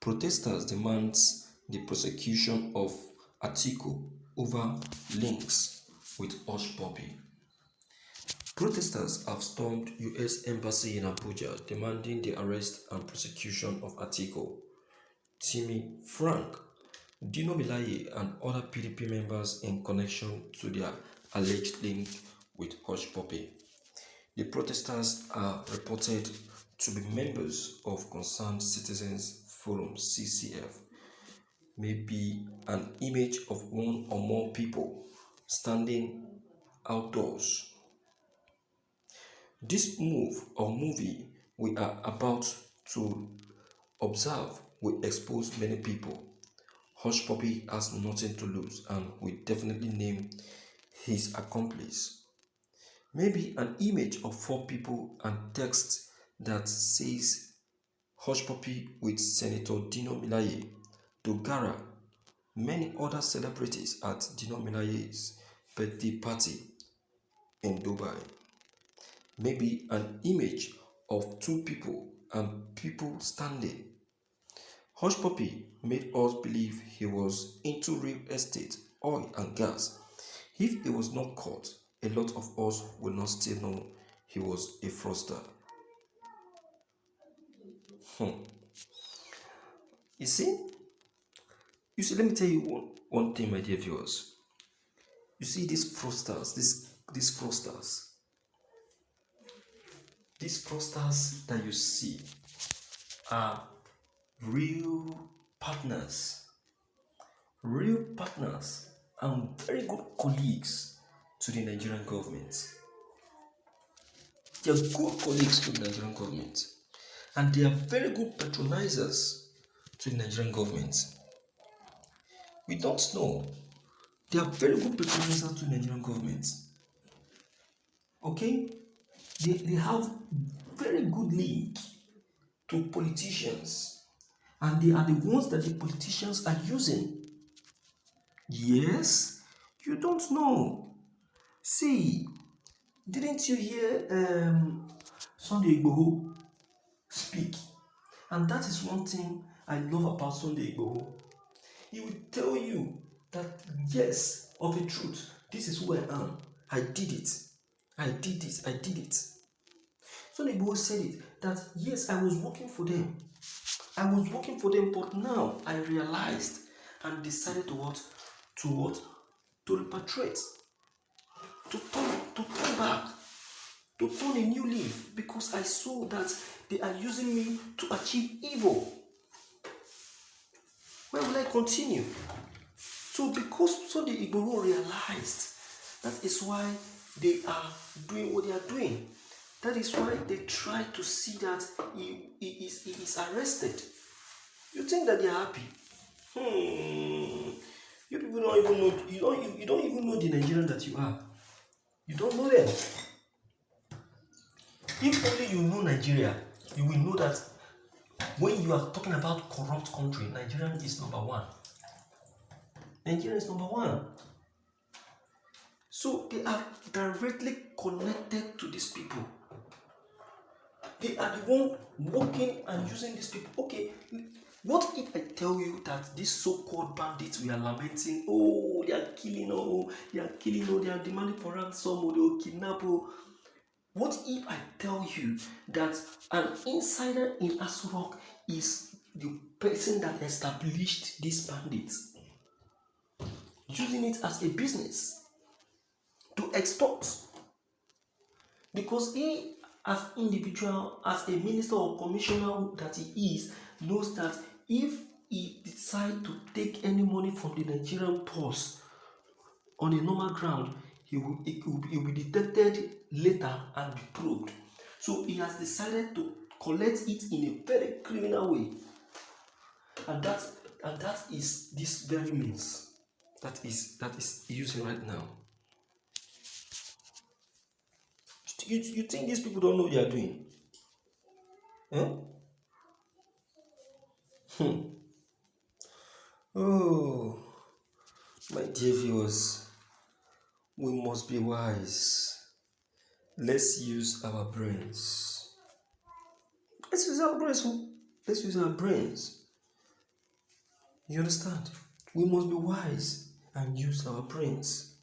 Protesters demand the prosecution of Atiku over links with Hush Puppy. Protesters have stormed U.S. Embassy in Abuja demanding the arrest and prosecution of Atiku, Timi Frank, Dino Melaye, and other PDP members in connection to their alleged link with Hush Puppy. The protesters are reported to be members of Concerned Citizens Forum (CCF). Maybe an image of one or more people standing outdoors. This move or movie we are about to observe will expose many people. Hush Puppy has nothing to lose and will definitely name his accomplice. Maybe an image of four people and text that says Hush Puppy with Senator Dino Melaye, Dogara, many other celebrities at Dino Melaye's birthday party in Dubai. Maybe an image of two people and people standing. Hush Puppy made us believe he was into real estate, oil and gas. If he was not caught, a lot of us will not still know he was a fraudster. You see? Let me tell you one thing, my dear viewers. You see, these fraudsters that you see are real partners, and very good colleagues to the Nigerian government. They are good colleagues to the Nigerian government, and they are very good patronizers to the Nigerian government. We don't know. They are very good patronizers to the Nigerian government. Okay? They have very good link to politicians, and they are the ones that the politicians are using. Yes, you don't know. See, didn't you hear Sunday Igboho speak? And that is one thing I love about Sunday Igboho. He will tell you that, yes, of a truth, this is who I am. I did it. I did it. Sunday Igboho said it, that yes, I was working for them. But now I realized and decided to repatriate, to turn back, to turn a new leaf, because I saw that they are using me to achieve evil. Where will I continue? So because Sunday Igboho realized, that is why they are doing what they are doing. That is why they try to see that he is arrested. You think that they are happy? You people don't even know. You don't even know the Nigerian that you are. You don't know them. If only you know Nigeria, you will know that when you are talking about corrupt country, Nigeria is number one. Nigeria is number one. So they are directly connected to these people. They are the one working and using these people. Okay, what if I tell you that these so-called bandits we are lamenting, they are killing, they are demanding for ransom, they will kidnap, What if I tell you that an insider in Aso Rock is the person that established these bandits, using it as a business to extort? Because he, as individual, as a minister or commissioner that he is, knows that if he decides to take any money from the Nigerian purse on a normal ground, he will be detected later and be probed. So he has decided to collect it in a very criminal way, and that is this very means that is using right now. You think these people don't know what they are doing? Oh, my dear viewers, we must be wise. Let's use our brains. Let's use our brains. You understand? We must be wise and use our brains.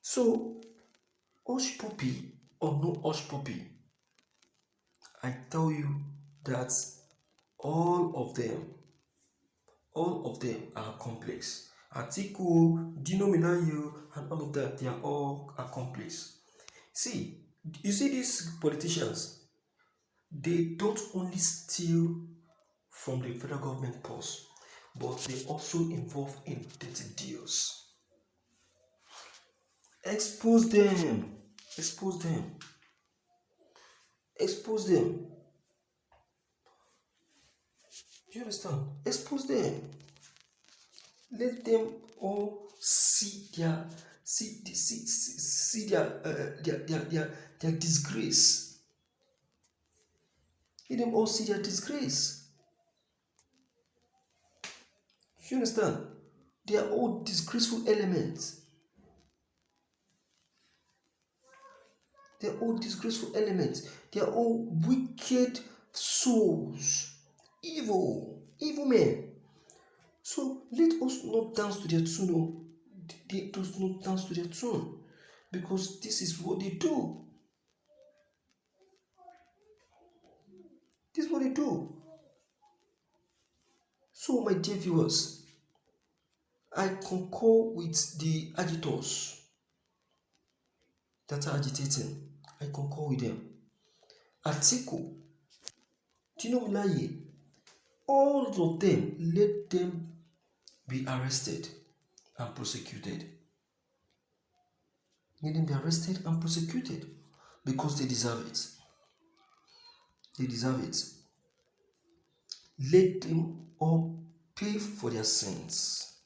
So, hush puppy or no hush puppy, I tell you that all of them, all of them are complex. Atiku, Dino Melayo, and all of that, they are all are complex. See, you see these politicians, they don't only steal from the federal government purse, but they also involve in dirty deals. Expose them, expose them, expose them. Do you understand? Expose them. Let them all see their disgrace. Let them all see their disgrace. You understand? They are all disgraceful elements. They are all disgraceful elements. They are all wicked souls. Evil men. So let us not dance to their tune. No. They do not dance to their tune. Because this is what they do. This is what they do. So, my dear viewers, I concur with the agitators that are agitating. I concur with them. Atiku, Dino Melaye, all of them, let them be arrested and prosecuted. Let them be arrested and prosecuted because they deserve it. They deserve it. Let them all pay for their sins.